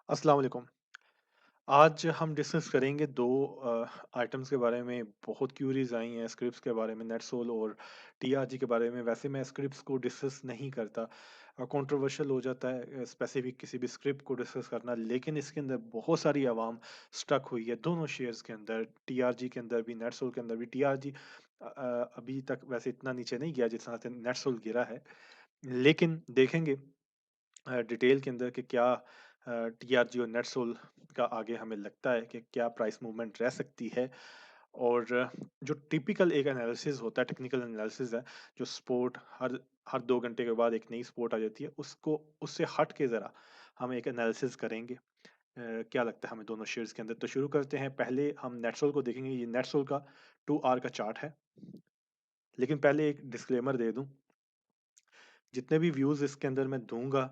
अस्सलाम वालेकुम। आज हम डिस्कस करेंगे 2 आइटम्स के बारे में। बहुत क्यूरीज़ आई हैं स्क्रिप्ट्स के बारे में, नेटसोल और टीआरजी के बारे में। वैसे मैं स्क्रिप्ट्स को डिस्कस नहीं करता, कंट्रोवर्शियल हो जाता है स्पेसिफिक किसी भी स्क्रिप्ट को डिस्कस करना। लेकिन इसके अंदर बहुत सारी आवाम स्टक हुई है दोनों शेयर्स के अंदर, टीआरजी के अंदर भी, नेटसोल के अंदर भी। टीआरजी अभी तक वैसे इतना नीचे नहीं गया जितना नेटसोल गिरा है। लेकिन देखेंगे डिटेल के अंदर कि क्या टीआरजी और नेटसोल का आगे हमें लगता है कि क्या प्राइस मूवमेंट रह सकती है। और जो टिपिकल एक एनालिसिस होता है, टेक्निकल एनालिसिस है, जो स्पोर्ट हर हर 2 घंटे के बाद एक नई स्पोर्ट आ जाती है, उसको उससे हट के ज़रा हम एक एनालिसिस करेंगे। क्या लगता है हमें दोनों शेयर्स के अंदर। तो शुरू करते हैं। पहले हम नेटसोल को देखेंगे। ये नेटसोल का 2 आवर का चार्ट है। लेकिन पहले एक डिस्क्लेमर दे दूं, जितने भी व्यूज़ इसके अंदर मैं दूँगा,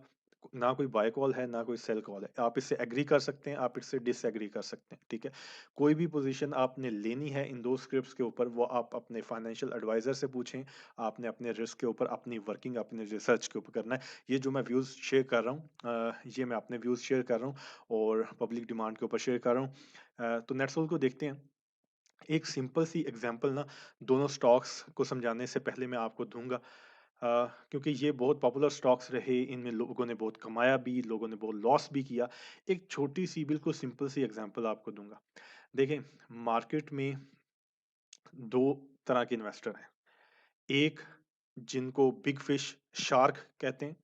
ना कोई बाय कॉल है, ना कोई सेल कॉल है। आप इससे एग्री कर सकते हैं, आप इससे डिसएग्री कर सकते हैं, ठीक है? कोई भी पोज़ीशन आपने लेनी है इन 2 स्क्रिप्ट्स के ऊपर, वो आप अपने फाइनेंशियल एडवाइज़र से पूछें। आपने अपने रिस्क के ऊपर, अपनी वर्किंग, अपने रिसर्च के ऊपर करना है। ये जो मैं व्यूज़ शेयर कर रहा हूँ, ये मैं अपने व्यूज़ शेयर कर रहा हूँ और पब्लिक डिमांड के ऊपर शेयर कर रहा हूँ। तो नेटसोल को देखते हैं। एक सिंपल सी एग्जांपल ना, दोनों स्टॉक्स को समझाने से पहले मैं आपको दूँगा, क्योंकि ये बहुत पॉपुलर स्टॉक्स रहे, इनमें लोगों ने बहुत कमाया भी, लोगों ने बहुत लॉस भी किया। एक छोटी-सी बिल्कुल सिंपल सी एग्जांपल आपको दूँगा। देखें, मार्केट में 2 तरह के इन्वेस्टर हैं। एक जिनको बिग फिश, शार्क कहते हैं,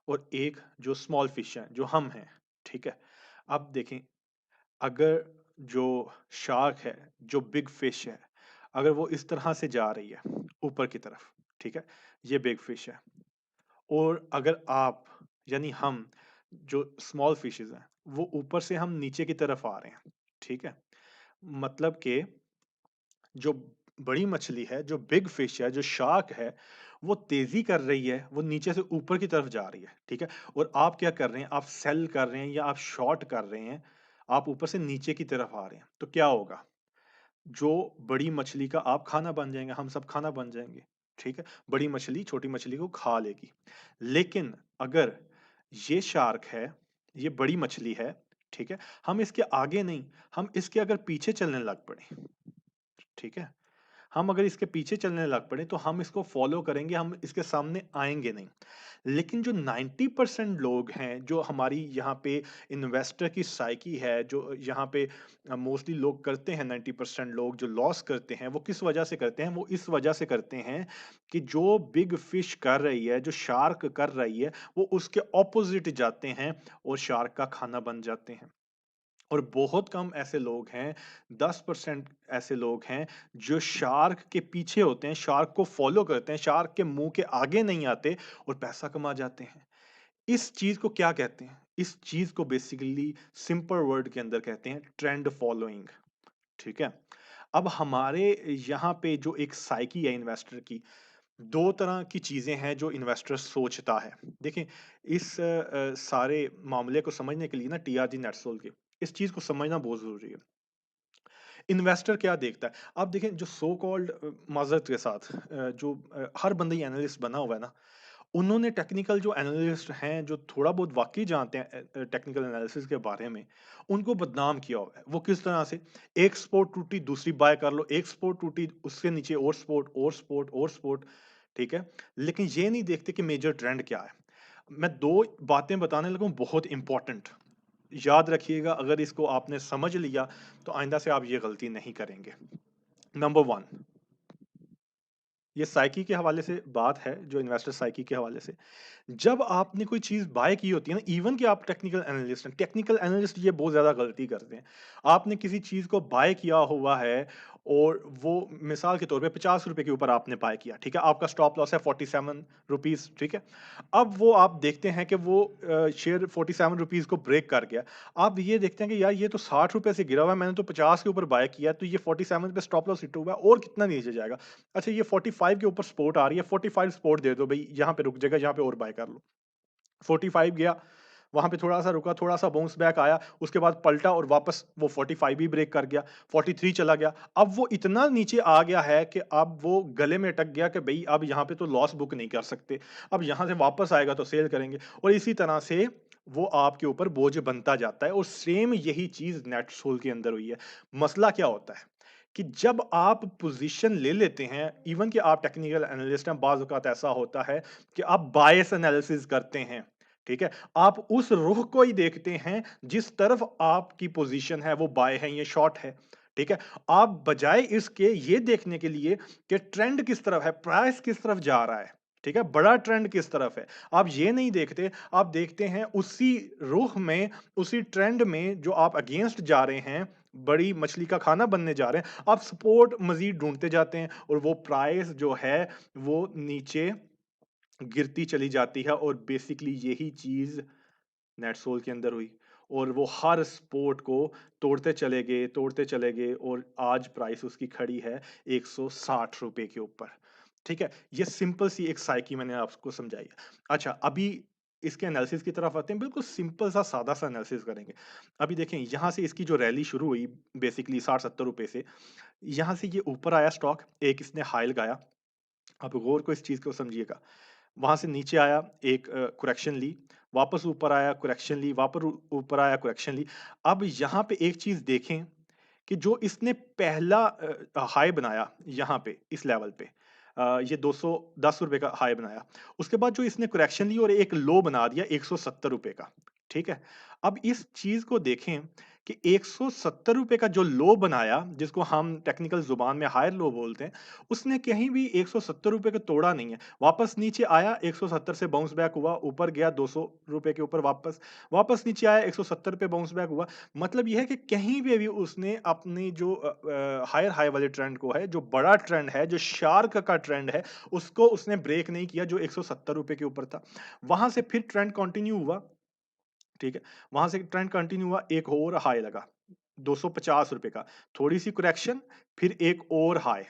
और एक जो स्मॉल फिश हैं, जो हम हैं, ठीक है? अब देखें, अगर जो शार्क है, जो बिग फिश है, अगर वो इस तरह से जा रही है ऊपर की तरफ, ठीक है? ये बिग फिश है। और अगर आप, यानी हम, जो स्मॉल फिशेज़ हैं, वो ऊपर से हम नीचे की तरफ आ रहे हैं, ठीक है? मतलब कि जो बड़ी मछली है, जो बिग फिश है, जो शार्क है, वो तेज़ी कर रही है, वो नीचे से ऊपर की तरफ जा रही है, ठीक है? और आप क्या कर रहे हैं? आप सेल कर रहे हैं या आप शॉर्ट कर रहे हैं, आप ऊपर से नीचे की तरफ आ रहे हैं। तो क्या होगा? जो बड़ी मछली का आप खाना बन जाएँगे, हम सब खाना बन जाएँगे, ठीक है? बड़ी मछली छोटी मछली को खा लेगी। लेकिन अगर ये शार्क है, ये बड़ी मछली है, ठीक है? हम इसके आगे नहीं, हम इसके अगर पीछे चलने लग पड़े, ठीक है? हम अगर इसके पीछे चलने लग पड़े तो हम इसको फ़ॉलो करेंगे, हम इसके सामने आएँगे नहीं। लेकिन जो 90% लोग हैं, जो हमारी यहाँ पे इन्वेस्टर की साइकी है, जो यहाँ पे मोस्टली लोग करते हैं, 90% लोग जो लॉस करते हैं, वो किस वजह से करते हैं? वो इस वजह से करते हैं कि जो बिग फिश कर रही है, जो शार्क कर रही है, वो उसके ऑपोज़िट जाते हैं और शार्क का खाना बन जाते हैं। और बहुत कम ऐसे लोग हैं, 10% ऐसे लोग हैं, जो शार्क के पीछे होते हैं, शार्क को फ़ॉलो करते हैं, शार्क के मुँह के आगे नहीं आते और पैसा कमा जाते हैं। इस चीज़ को क्या कहते हैं? इस चीज़ को बेसिकली सिंपल वर्ड के अंदर कहते हैं ट्रेंड फ़ॉलोइंग, ठीक है? अब हमारे यहाँ पे जो एक साइकी है इन्वेस्टर की, 2 तरह की चीज़ें हैं जो इन्वेस्टर सोचता है। देखिए, इस सारे मामले को समझने के लिए ना, टीआरजी नेटसोल के, इस चीज़ को समझना बहुत ज़रूरी है। इन्वेस्टर क्या देखता है? आप देखें, जो सो कॉल्ड माज़रत के साथ जो हर बंदा ही एनालिस्ट बना हुआ है ना, उन्होंने टेक्निकल जो एनालिस्ट हैं, जो थोड़ा बहुत वाक़ई जानते हैं टेक्निकल एनालिसिस के बारे में, उनको बदनाम किया हुआ है। वो किस तरह से? एक सपोर्ट टूटी, दूसरी बाय कर लो, एक सपोर्ट टूटी, उसके नीचे और सपोर्ट, और सपोर्ट, और सपोर्ट, ठीक है? लेकिन ये नहीं देखते कि मेजर ट्रेंड क्या है। मैं 2 बातें बताने लगा हूँ बहुत इम्पोर्टेंट। याद रखिएगा, अगर इसको आपने समझ लिया, तो आइंदा से आप ये गलती नहीं करेंगे। नंबर 1, ये साइकी के हवाले से बात है, जो इन्वेस्टर साइकी के हवाले से। जब आपने कोई चीज़ बाय की होती है ना, इवन कि आप टेक्निकल एनालिस्ट हैं, टेक्निकल एनालिस्ट ये बहुत ज़्यादा गलती करते हैं। आपने किसी चीज़ को बाय किया हुआ है और वो मिसाल के तौर पे ₹50 के ऊपर आपने बाय किया, ठीक है? आपका स्टॉप लॉस है ₹47, ठीक है? अब वो आप देखते हैं कि वो शेयर ₹47 को ब्रेक कर गया। आप ये देखते हैं कि यार, ये तो ₹60 से गिरा हुआ है, मैंने तो 50 के ऊपर बाय किया है, तो ये 47 पे स्टॉप लॉस हिट हुआ है, और कितना नीचे जाएगा? अच्छा, ये 45 के ऊपर सपोर्ट आ रही है, 45 सपोर्ट दे दो भई, यहाँ पे रुक जाएगा, यहाँ पे और बाय कर लो। 45 गया, वहाँ पे थोड़ा-सा रुका, थोड़ा-सा बाउंस बैक आया, उसके बाद पलटा और वापस वो 45 भी ब्रेक कर गया, 43 चला गया। अब वो इतना नीचे आ गया है कि अब वो गले में अटक गया कि भई, अब यहाँ पे तो लॉस बुक नहीं कर सकते। अब यहाँ से वापस आएगा तो सेल करेंगे, और इसी तरह से वो आपके ऊपर बोझ बनता जाता है और सेम यही चीज़ नेटसोल के अंदर हुई है। मसला क्या होता है कि जब आप पोज़ीशन ले लेते हैं, इवन कि आप टेक्निकल एनालिस्ट हैं, बाज़ औक़ात ऐसा होता है कि आप बायस एनालिसिस करते हैं, ठीक है? आप उस रुख को ही देखते हैं जिस तरफ आपकी पोज़ीशन है वो बाय है या शॉर्ट है, ठीक है? आप बजाय इसके ये देखने के लिए कि ट्रेंड किस तरफ है, प्राइस किस तरफ जा रहा है, ठीक है? बड़ा ट्रेंड किस तरफ है, आप ये नहीं देखते, आप देखते हैं उसी रुख में, उसी ट्रेंड में जो आप अगेंस्ट जा रहे हैं, बड़ी मछली का खाना बनने जा रहे हैं, आप सपोर्ट मज़ीद ढूँढते जाते हैं और वो प्राइस जो है, वो नीचे गिरती चली जाती है और बेसिकली यही चीज़ नेटसोल के अंदर हुई और वो हर सपोर्ट को तोड़ते चले गए और आज प्राइस उसकी खड़ी है ₹160 के ऊपर। ठीक है? ये सिंपल सी एक साइकी मैंने आपको समझाई है। अच्छा, अभी इसके एनालिसिस की तरफ आते हैं, बिल्कुल सिंपल सा सादा-सा एनालिसिस करेंगे। अभी देखें यहाँ से इसकी जो रैली शुरू हुई बेसिकली ₹60-70 से, यहाँ से ये ऊपर आया स्टॉक, एक इसने हाई लगाया। आप गौर को इस चीज़ को समझिएगा। वहाँ से नीचे आया, एक करेक्शन ली, वापस ऊपर आया, करेक्शन ली, वापस ऊपर आया, करेक्शन ली। अब यहाँ पे एक चीज़ देखें कि जो इसने पहला हाई बनाया यहाँ पे, इस लेवल पे ये ₹210 का हाई बनाया। उसके बाद जो इसने करेक्शन ली और एक लो बना दिया ₹170 का, ठीक है? अब इस चीज़ को देखें कि ₹170 का जो लो बनाया, जिसको हम टेक्निकल ज़ुबान में हायर लो बोलते हैं, उसने कहीं भी ₹170 को तोड़ा नहीं है। वापस नीचे आया 170 से बाउंस बैक हुआ, ऊपर गया ₹200 के ऊपर वापस, वापस नीचे आया 170 पे बाउंस बैक हुआ। मतलब ये है कि कहीं पे भी उसने अपनी जो हायर हाई वाले ट्रेंड को है, जो बड़ा ट्रेंड है, जो शार्क का ट्रेंड है, उसको उसने ब्रेक नहीं किया जो ₹170 के ऊपर था। वहाँ से फिर ट्रेंड कंटिन्यू हुआ, ठीक है? वहाँ से ट्रेंड कंटिन्यू हुआ, एक और हाई लगा ₹250 का, थोड़ी-सी करेक्शन, फिर एक और हाई।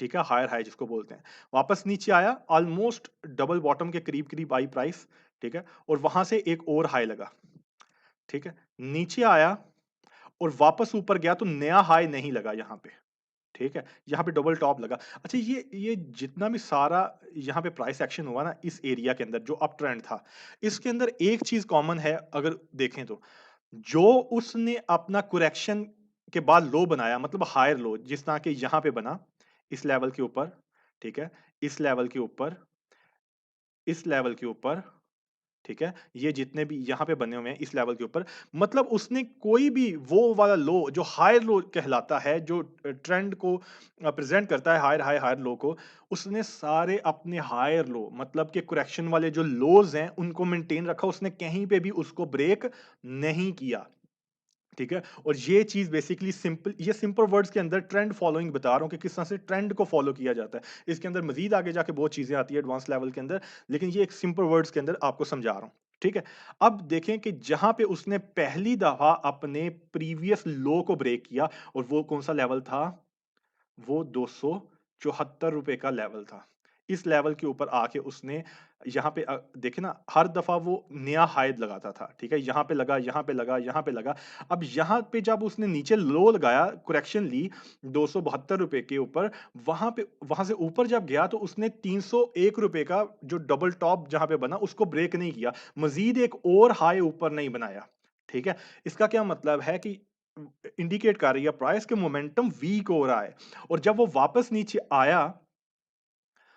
ठीक है? हायर हाई जिसको बोलते हैं। वापस नीचे आया, ऑलमोस्ट डबल बॉटम के करीब-करीब आई प्राइस, ठीक है? और वहाँ से एक और हाई लगा, ठीक है? नीचे आया और वापस ऊपर गया तो नया हाई नहीं लगा यहाँ पे, ठीक है? यहाँ पे डबल टॉप लगा। अच्छा, ये जितना भी सारा यहाँ पे प्राइस एक्शन हुआ ना इस एरिया के अंदर जो अप ट्रेंड था, इसके अंदर एक चीज़ कॉमन है अगर देखें तो, जो उसने अपना करेक्शन के बाद लो बनाया मतलब हायर लो जिस तरह के यहाँ पे बना, इस लेवल के ऊपर, ठीक है? इस लेवल के ऊपर, इस लेवल के ऊपर, ठीक है? ये जितने भी यहाँ पे बने हुए हैं इस लेवल के ऊपर, मतलब उसने कोई भी वो वाला लो जो हायर लो कहलाता है, जो ट्रेंड को प्रेज़ेंट करता है हायर हाई, हायर लो को, उसने सारे अपने हायर लो मतलब के करेक्शन वाले जो लोज़ हैं, उनको मेंटेन रखा, उसने कहीं पे भी उसको ब्रेक नहीं किया। ठीक है? और ये चीज़ बेसिकली सिंपल वर्ड्स के अंदर ट्रेंड फॉलोइंग बता रहा हूँ कि किस तरह से ट्रेंड को फॉलो किया जाता है। इसके अंदर मज़ीद आगे जाके बहुत चीज़ें आती है एडवांस लेवल के अंदर, लेकिन ये एक सिंपल वर्ड्स के अंदर आपको समझा रहा हूँ। ठीक है? अब देखें कि जहाँ पे उसने पहली दफ़ा अपने प्रीवियस लो को ब्रेक किया और वो कौन-सा लेवल था? वो ₹274 का लेवल था। इस लेवल के ऊपर आके उसने यहाँ पे देखिए ना हर दफ़ा वो नया हाई लगाता था, ठीक है? यहाँ पे लगा, यहाँ पे लगा, यहाँ पे लगा। अब यहाँ पे जब उसने नीचे लो लगाया, करेक्शन ली ₹272 के ऊपर, वहाँ से ऊपर जब गया तो उसने ₹301 का जो डबल टॉप जहाँ पे बना उसको ब्रेक नहीं किया। मज़ीद एक और हाई ऊपर नहीं बनाया, ठीक है? इसका क्या मतलब है कि इंडिकेट कर रही है प्राइस के मोमेंटम वीक हो रहा है और जब वो वापस नीचे आया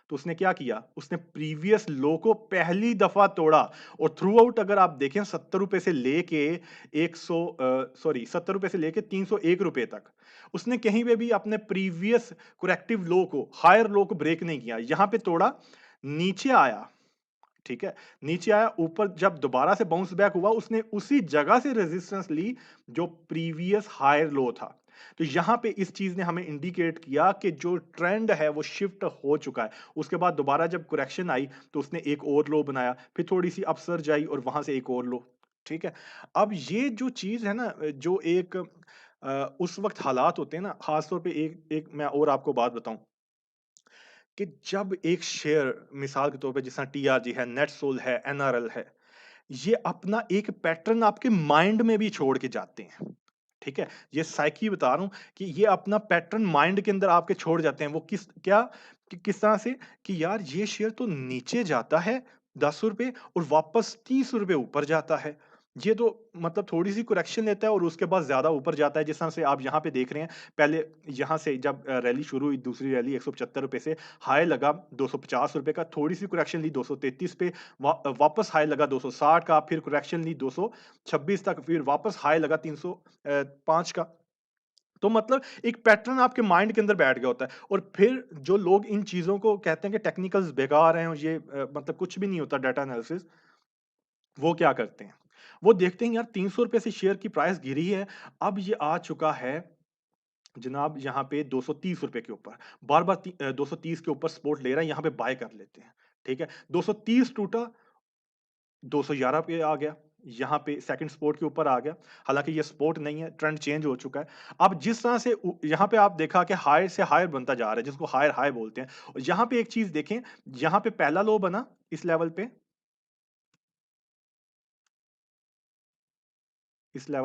तो उसने क्या किया? उसने प्रीवियस लो को पहली दफ़ा तोड़ा और थ्रू आउट अगर आप देखें ₹70 से लेके 70 रुपए से लेके ₹301 तक, उसने कहीं पे भी अपने प्रीवियस करेक्टिव लो को, हायर लो को ब्रेक नहीं किया। यहाँ पे तोड़ा, नीचे आया, ठीक है? नीचे आया, ऊपर जब दोबारा से बाउंस बैक हुआ, उसने उसी जगह से रेजिस्टेंस ली, जो प्रीवियस हायर लो था। तो यहाँ पे इस चीज़ ने हमें इंडिकेट किया कि जो ट्रेंड है, वो शिफ्ट हो चुका है। उसके बाद दोबारा जब करेक्शन आई, तो उसने एक और लो बनाया, फिर थोड़ी-सी अपसर्ज आई और वहाँ से एक और लो, ठीक है? अब ये जो चीज़ है ना, जो एक उस वक़्त हालात होते हैं ना, ख़ास तौर पे एक एक मैं और आपको बात बताऊँ कि जब एक शेयर मिसाल के तौर पे जिस तरह टीआरजी है, नेटसोल है, एनआरएल है, ये अपना एक पैटर्न आपके माइंड में भी छोड़ के जाते हैं। ठीक है? ये साइकी बता रहा हूँ कि ये अपना पैटर्न माइंड के अंदर आपके छोड़ जाते हैं। वो किस तरह से कि यार ये शेयर तो नीचे जाता है, ₹10 और वापस ₹30 ऊपर जाता है। ये तो मतलब थोड़ी-सी करेक्शन लेता है और उसके बाद ज़्यादा ऊपर जाता है, जिस तरह से आप यहाँ पे देख रहे हैं। पहले यहाँ से जब रैली शुरू हुई, दूसरी रैली ₹175 से हाई लगा ₹250 का, थोड़ी-सी करेक्शन ली 233 पे, वापस हाई लगा 260 का, फिर करेक्शन ली 226 तक, फिर वापस हाई लगा 5 का। तो मतलब एक पैटर्न आपके माइंड के अंदर बैठ गया होता है और फिर जो लोग इन चीज़ों को कहते हैं कि टेक्निकल्स बेकार हैं और ये मतलब कुछ भी नहीं होता डाटा एनालिसिस, वो क्या करते हैं? वो देखते हैं यार ₹300 से शेयर की प्राइस गिरी है, अब ये आ चुका है जनाब यहाँ पे ₹230 के ऊपर। बार-बार 230 के ऊपर सपोर्ट ले रहा है, यहाँ पे बाय कर लेते हैं, ठीक है? 230 टूटा, 211 पे आ गया, यहाँ पे सेकंड सपोर्ट के ऊपर आ गया। हालाँकि ये सपोर्ट नहीं है, ट्रेंड चेंज हो चुका है। अब जिस तरह से यहाँ पे आप देखा कि हाई से हायर बनता जा रहा है, जिसको हायर हाई बोलते हैं। और यहाँ पे एक चीज़ देखें, यहाँ पे पहला लो बना इस लेवल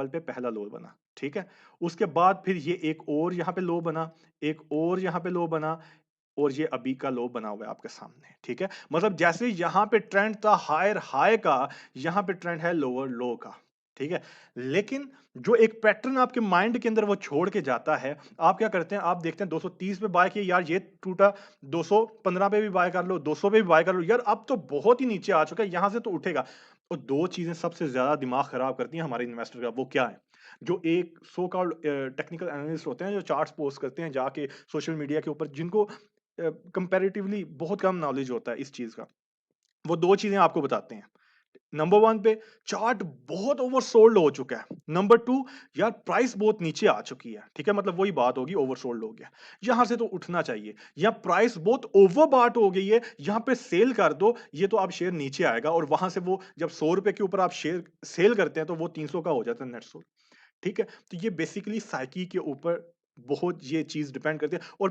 पे पहला लो बना, ठीक है? उसके बाद फिर ये एक और यहाँ पे लो बना, एक और यहाँ पे लो बना और ये अभी का लो बना हुआ है आपके सामने, ठीक है? मतलब जैसे यहाँ पे ट्रेंड था हायर हाई का, यहाँ पे ट्रेंड है लोअर लो का, ठीक है? लेकिन जो एक पैटर्न आपके माइंड के अंदर वो छोड़ के जाता है, आप क्या करते हैं, आप देखते हैं 230 पे बाय किया, यार ये टूटा, 215 पे भी बाय कर लो, 200 पे भी बाय कर लो, यार अब तो बहुत ही नीचे आ चुका है, यहाँ से तो उठेगा। और 2 चीज़ें सबसे ज़्यादा दिमाग खराब करती हैं हमारे इन्वेस्टर का, वो क्या है? जो एक सो कॉल्ड टेक्निकल एनालिस्ट होते हैं, जो चार्ट्स पोस्ट करते हैं जाके सोशल मीडिया के ऊपर, जिनको कंपैरेटिवली बहुत कम नॉलेज होता है इस चीज़ का। वो 2 चीज़ें आपको बताते हैं। नंबर 1 पे चार्ट बहुत ओवरसोल्ड हो चुका है। नंबर 2 यार प्राइस बहुत नीचे आ चुकी है। ठीक है? मतलब वही बात होगी ओवरसोल्ड हो गया। यहाँ से तो उठना चाहिए या प्राइस बहुत ओवरबॉट हो गई है, यहाँ पे सेल कर दो, ये तो अब शेयर नीचे आएगा और वहाँ से वो जब ₹100 के ऊपर आप शेयर सेल करते हैं तो वो 300 का हो जाता है नेट सोल्ड। ठीक है? तो ये बेसिकली साइकी के ऊपर बहुत ये चीज़ डिपेंड करती है और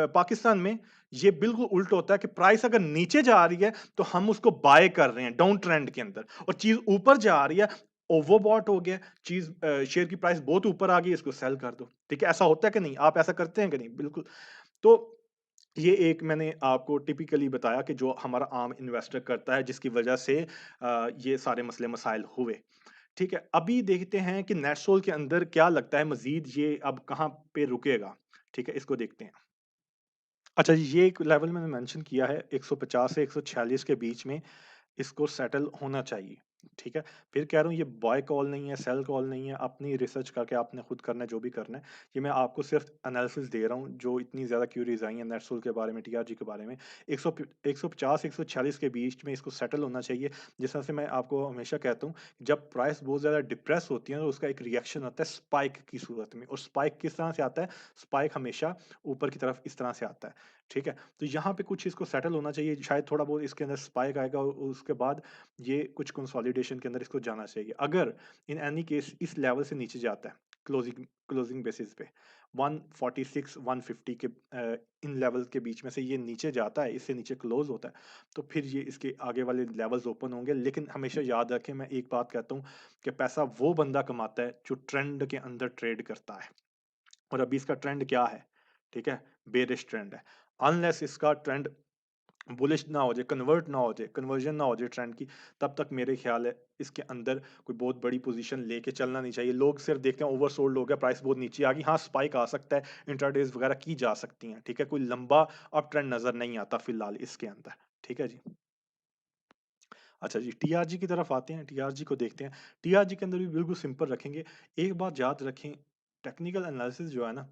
पाकिस्तान में ये बिल्कुल उल्टा होता है कि प्राइस अगर नीचे जा रही है, तो हम उसको बाय कर रहे हैं डाउन ट्रेंड के अंदर और चीज़ ऊपर जा रही है, ओवरबॉट हो गया, शेयर की प्राइस बहुत ऊपर आ गई, इसको सेल कर दो। ठीक है? ऐसा होता है कि नहीं? आप ऐसा करते हैं कि नहीं? बिल्कुल। तो ये एक मैंने आपको टिपिकली बताया कि जो हमारा आम इन्वेस्टर करता है, जिसकी वजह से ये सारे मसले-मसाइल हुए। ठीक है, अभी देखते हैं कि नेटसोल के अंदर क्या लगता है मज़ीद ये अब कहाँ पे रुकेगा? ठीक है, इसको देखते हैं। अच्छा जी, ये एक लेवल मैंने मेंशन किया है 150 से 146 के बीच में इसको सेटल होना चाहिए, ठीक है? फिर कह रहा हूँ ये बाय कॉल नहीं है, सेल कॉल नहीं है, अपनी रिसर्च करके आपने खुद करना है जो भी करना है। ये मैं आपको सिर्फ़ एनालिसिस दे रहा हूँ, जो इतनी ज़्यादा क्यूरीज़ आई हैं नेटसोल के बारे में, टीआरजी के बारे में। 150-146 के बीच में इसको सेटल होना चाहिए। जिस तरह से मैं आपको हमेशा कहता हूँ, जब प्राइस बहुत ज़्यादा डिप्रेस होती है, तो उसका एक रिएक्शन आता है स्पाइक की सूरत में और स्पाइक किस तरह से आता है? स्पाइक हमेशा ऊपर की तरफ इस तरह से आता है, ठीक है? तो यहाँ पे कुछ इसको सेटल होना चाहिए, शायद थोड़ा बहुत इसके अंदर स्पाइक आएगा और उसके बाद ये कुछ कंसोलिडेशन के अंदर इसको जाना चाहिए। अगर इन एनी केस इस लेवल से नीचे जाता है, क्लोजिंग क्लोजिंग बेसिस पे 146 150 के इन लेवल के बीच में से ये नीचे जाता है, इससे नीचे क्लोज़ होता है, तो फिर ये इसके आगे वाले लेवल्स ओपन होंगे। लेकिन हमेशा याद रखें, मैं एक बात कहता हूँ कि पैसा वो बंदा कमाता है जो ट्रेंड के अंदर ट्रेड करता है। और अभी इसका ट्रेंड क्या है? ठीक है? बेयरिश ट्रेंड है। अनलेस इसका ट्रेंड बुलिश ना हो जाए, कन्वर्ट ना हो जाए, कन्वर्जन ना हो जाए ट्रेंड की, तब तक मेरे ख्याल है इसके अंदर कोई बहुत बड़ी पोज़ीशन लेके चलना नहीं चाहिए। लोग सिर्फ़ देखते हैं ओवरसोल्ड हो गया, प्राइस बहुत नीचे आ गई, हाँ, स्पाइक आ सकता है, इंट्राडेज़ वगैरह की जा सकती हैं, ठीक है? कोई लंबा अप ट्रेंड नज़र नहीं आता फिलहाल इसके अंदर, ठीक है जी? अच्छा जी, टीआरजी की तरफ आते हैं, टीआरजी को देखते हैं। टीआरजी के अंदर भी बिल्कुल सिंपल रखेंगे। एक बात याद रखें, टेक्निकल एनालिसिस जो है ना,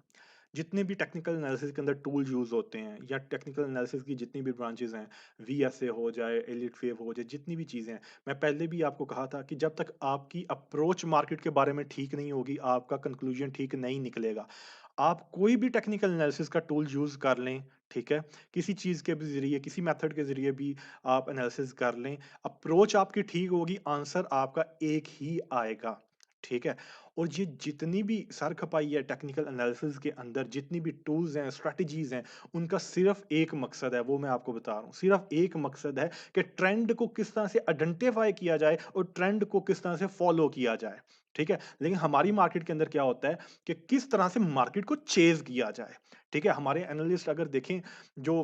जितने भी टेक्निकल एनालिसिस के अंदर टूल यूज़ होते हैं या टेक्निकल एनालिसिस की जितनी भी ब्रांचेज़ हैं, वीएसए हो जाए, एलिट वेव हो जाए, जितनी भी चीज़ें हैं, मैं पहले भी आपको कहा था कि जब तक आपकी अप्रोच मार्केट के बारे में ठीक नहीं होगी, आपका कंक्लूजन ठीक नहीं निकलेगा। आप कोई भी टेक्निकल एनालिसिस का टूल यूज़ कर लें, ठीक है? किसी चीज़ के भी ज़रिए, किसी मेथड के ज़रिए भी आप एनालिसिस कर लें, अप्रोच आपकी ठीक होगी, आंसर आपका एक ही आएगा, ठीक है? और ये जितनी भी सर खपाई है टेक्निकल एनालिसिस के अंदर, जितनी भी टूल्स हैं, स्ट्रैटेजीज़ हैं, उनका सिर्फ़ एक मकसद है, वो मैं आपको बता रहा हूँ। सिर्फ़ एक मकसद है कि ट्रेंड को किस तरह से आइडेंटिफ़ाई किया जाए और ट्रेंड को किस तरह से फ़ॉलो किया जाए, ठीक है? लेकिन हमारी मार्केट के अंदर क्या होता है कि किस तरह से मार्केट को चेज़ किया जाए, ठीक है? हमारे एनालिस्ट अगर देखें, जो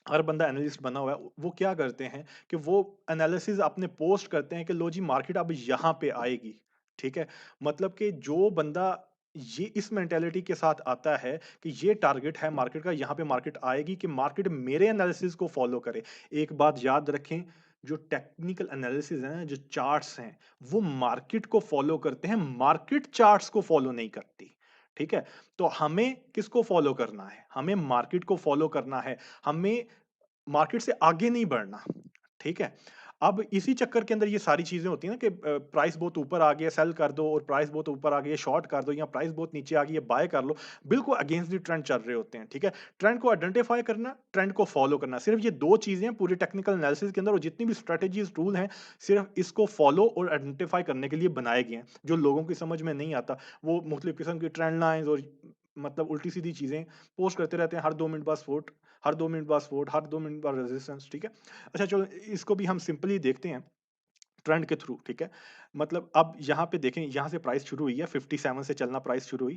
हर बंदा एनालिस्ट बना हुआ है, वो क्या करते हैं कि वो एनालिसिस अपने पोस्ट करते हैं कि लो जी मार्केट अब यहाँ पे आएगी, ठीक है? मतलब कि जो बंदा ये इस मेंटालिटी के साथ आता है कि ये टारगेट है मार्केट का, यहाँ पे मार्केट आएगी, कि मार्केट मेरे एनालिसिस को फॉलो करे। एक बात याद रखें, जो टेक्निकल एनालिसिस है ना, जो चार्ट्स हैं, वो मार्केट को फॉलो करते हैं, मार्केट चार्ट्स को फॉलो नहीं करती, ठीक है? तो हमें किसको फॉलो करना है? हमें मार्केट को फॉलो करना है। हमें मार्केट से आगे नहीं बढ़ना, ठीक है? अब इसी चक्कर के अंदर ये सारी चीज़ें होती हैं ना कि प्राइस बहुत ऊपर आ गया, सेल कर दो, और प्राइस बहुत ऊपर आ गई है, शॉर्ट कर दो, या प्राइस बहुत नीचे आ गई है, बाय कर लो। बिल्कुल अगेंस्ट द ट्रेंड चल रहे होते हैं, ठीक है? ट्रेंड को आइडेंटिफाई करना, ट्रेंड को फॉलो करना, सिर्फ ये 2 चीज़ें हैं पूरे टेक्निकल एनालिसिस के अंदर, और जितनी भी स्ट्रैटेजीज़, टूल हैं, सिर्फ इसको फॉलो और आइडेंटिफाई करने के लिए बनाए गए हैं। जो लोगों की समझ में नहीं आता, वो मुख्तलिफ किस्म की ट्रेंड लाइन्स और मतलब उल्टी-सीधी चीज़ें पोस्ट करते रहते हैं, हर 2 मिनट बाद सपोर्ट, हर 2 मिनट बाद सपोर्ट, हर 2 मिनट बाद रेजिस्टेंस, ठीक है? अच्छा चलो, इसको भी हम सिंपली देखते हैं ट्रेंड के थ्रू, ठीक है? मतलब अब यहाँ पे देखें, यहाँ से प्राइस शुरू हुई है, 57 से चलना प्राइस शुरू हुई।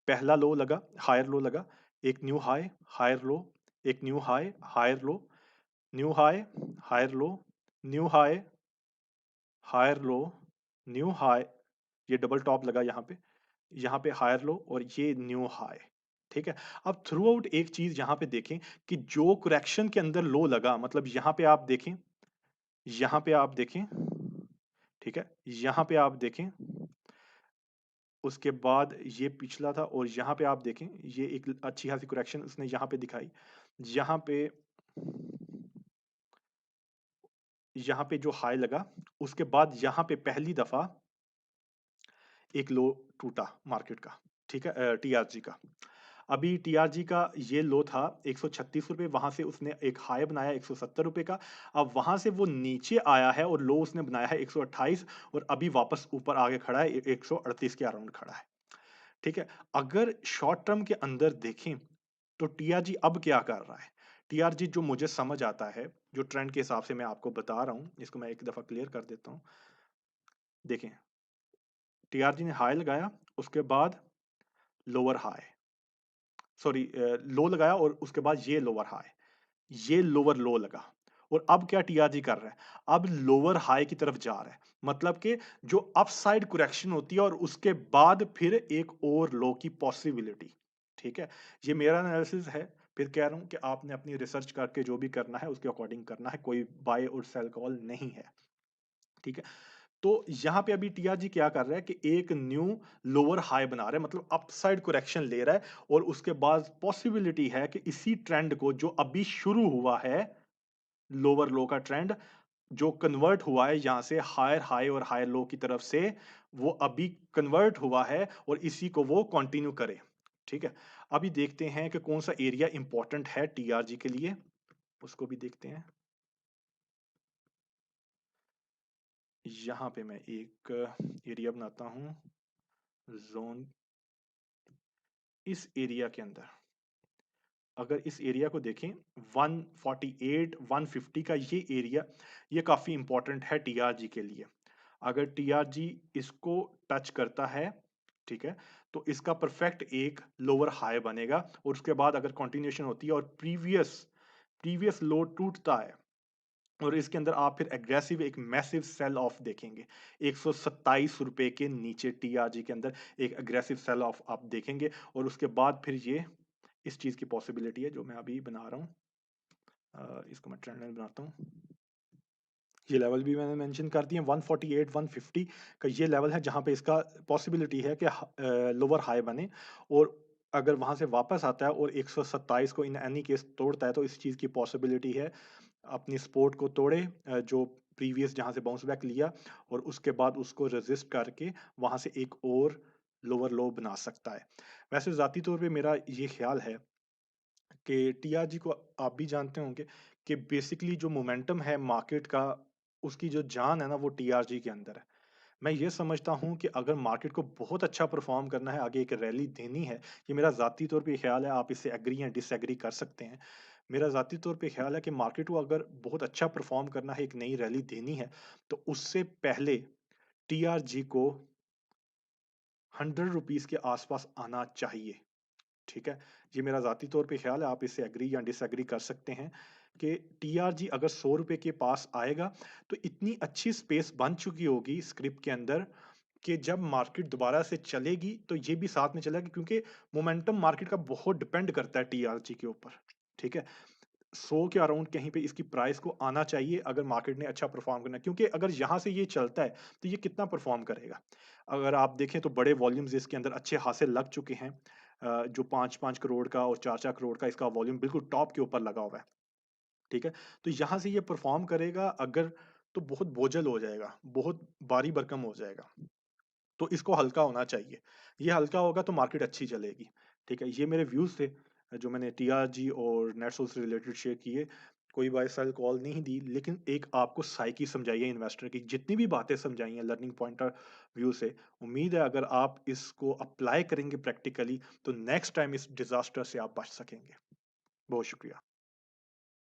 पहला लो लगा, हायर लो लगा, एक न्यू हाई, हायर लो, एक new high, higher low, new high, higher low, new high, higher low, new high, ये डबल टॉप लगा यहाँ पे हायर लो, और ये न्यू हाई, ठीक है? अब थ्रू आउट एक चीज़ यहाँ पे देखें कि जो करेक्शन के अंदर लो लगा, मतलब यहाँ पे आप देखें, ठीक है? यहाँ पे आप देखें, उसके बाद ये पिछला था, और यहाँ पे आप देखें, ये एक अच्छी खासी करेक्शन उसने यहाँ पे दिखाई। यहाँ पे यहाँ पे जो हाई लगा, उसके बाद यहाँ पे पहली दफ़ा एक लो टूटा मार्केट का, ठीक है? टीआरजी का। अभी टीआरजी का ये लो था ₹136, वहाँ से उसने एक हाई बनाया ₹170 का। अब वहाँ से वो नीचे आया है, और लो उसने बनाया है 128, और अभी वापस ऊपर आके खड़ा है, 138 के अराउंड खड़ा है, ठीक है? अगर शॉर्ट टर्म के अंदर देखें, तो टीआरजी अब क्या कर रहा है? टीआरजी जो मुझे समझ आता है, जो ट्रेंड के हिसाब से मैं आपको बता रहा हूँ, इसको मैं एक दफ़ा क्लियर कर देता हूँ। देखें, टीआरजी ने हाई लगाया, उसके बाद लोअर हाई, सॉरी, लो लगाया, और उसके बाद ये लोअर हाई, ये लोअर लो लगा, और अब क्या टीआरजी कर रहा है? अब लोअर हाई की तरफ जा रहा है। मतलब कि जो अपसाइड करेक्शन होती है, और उसके बाद फिर एक और लो की पॉसिबिलिटी, ठीक है? ये मेरा एनालिसिस है। फिर कह रहा हूँ कि आपने अपनी रिसर्च करके जो भी करना है उसके अकॉर्डिंग करना है, कोई बाय और सेल कॉल नहीं है, ठीक है? तो यहाँ पे अभी टीआरजी क्या कर रहा है कि एक न्यू लोअर हाई बना रहा है, मतलब अपसाइड करेक्शन ले रहा है, और उसके बाद पॉसिबिलिटी है कि इसी ट्रेंड को, जो अभी शुरू हुआ है, लोअर लो का ट्रेंड, जो कन्वर्ट हुआ है यहाँ से हायर हाई और हायर लो की तरफ से, वो अभी कन्वर्ट हुआ है, और इसी को वो कंटिन्यू करे, ठीक है? अभी देखते हैं कि कौन सा एरिया इंपॉर्टेंट है टीआरजी के लिए, उसको भी देखते हैं। यहाँ पे मैं एक एरिया बनाता हूँ, जोन। इस एरिया के अंदर, अगर इस एरिया को देखें, 148 150 का ये एरिया, ये काफ़ी इंपॉर्टेंट है टीआरजी के लिए। अगर टीआरजी इसको टच करता है, ठीक है, तो इसका परफेक्ट एक लोअर हाई बनेगा, और उसके बाद अगर कंटिन्यूएशन होती है और प्रीवियस प्रीवियस लो टूटता है, और इसके अंदर आप फिर एग्रेसिव एक मैसिव सेल ऑफ देखेंगे, ₹127 के नीचे टीआरजी के अंदर एक एग्रेसिव सेल ऑफ आप देखेंगे, और उसके बाद फिर ये इस चीज़ की पॉसिबिलिटी है जो मैं अभी बना रहा हूँ। इसको मैं ट्रेंड लाइन बनाता हूँ। ये लेवल भी मैंने मेंशन कर दिए, 148 150 का ये लेवल है जहाँ पे इसका पॉसिबिलिटी है कि लोअर हाई बने, और अगर वहाँ से वापस आता है और 127 को इन एनी केस तोड़ता है, तो इस चीज़ की पॉसिबिलिटी है अपनी सपोर्ट को तोड़े, जो प्रीवियस जहाँ से बाउंस बैक लिया, और उसके बाद उसको रेजिस्ट करके वहाँ से एक और लोअर लो बना सकता है। वैसे ज़ाती तौर पे मेरा ये ख्याल है कि टीआरजी को आप भी जानते होंगे कि बेसिकली जो मोमेंटम है मार्केट का, उसकी जो जान है ना, वो टीआरजी के अंदर है। मैं ये समझता हूँ कि अगर मार्केट को बहुत अच्छा परफॉर्म करना है, आगे एक रैली देनी है, ये मेरा ज़ाती तौर पे ख्याल है, आप इससे एग्री या डिसएग्री कर सकते हैं। मेरा ज़ाती तौर पे ख्याल है कि मार्केट को अगर बहुत अच्छा परफॉर्म करना है, एक नई रैली देनी है, तो उससे पहले टीआरजी को ₹100 के आसपास आना चाहिए। ठीक है? ये मेरा ज़ाती तौर पे ख़्याल है, आप इससे एग्री या डिसएग्री कर सकते हैं। कि टीआरजी अगर ₹100 के पास आएगा, तो इतनी अच्छी स्पेस बन चुकी होगी स्क्रिप्ट के अंदर कि जब मार्केट दोबारा से चलेगी, तो ये भी साथ में चलेगा क्योंकि मोमेंटम मार्केट का बहुत डिपेंड करता है टीआरजी के ऊपर, ठीक है? 100 के अराउंड कहीं पे इसकी प्राइस को आना चाहिए अगर मार्केट ने अच्छा परफॉर्म करना है क्योंकि अगर यहाँ से ये चलता है, तो ये कितना परफॉर्म करेगा? अगर आप देखें तो बड़े वॉल्यूम्स इसके अंदर अच्छे खासे लग चुके हैं। जो 5-5 करोड़ का और 4-4 करोड़ का इसका वॉल्यूम बिल्कुल टॉप के ऊपर लगा हुआ है, ठीक है? तो यहाँ से ये परफॉर्म करेगा अगर तो बहुत बोझल हो जाएगा, बहुत भारी-भरकम हो जाएगा। तो इसको हल्का होना चाहिए। ये हल्का होगा तो मार्केट अच्छी चलेगी, ठीक है? ये मेरे व्यूज़ थे जो मैंने टीआरजी और नेटसोल से रिलेटेड शेयर किए। कोई बाय सेल कॉल नहीं दी, लेकिन एक आपको साइकी समझाई है इन्वेस्टर की। जितनी भी बातें समझाई हैं लर्निंग पॉइंट ऑफ व्यू से, उम्मीद है अगर आप इसको अप्लाई करेंगे प्रैक्टिकली तो नेक्स्ट टाइम इस डिज़ास्टर से आप बच सकेंगे। बहुत शुक्रिया।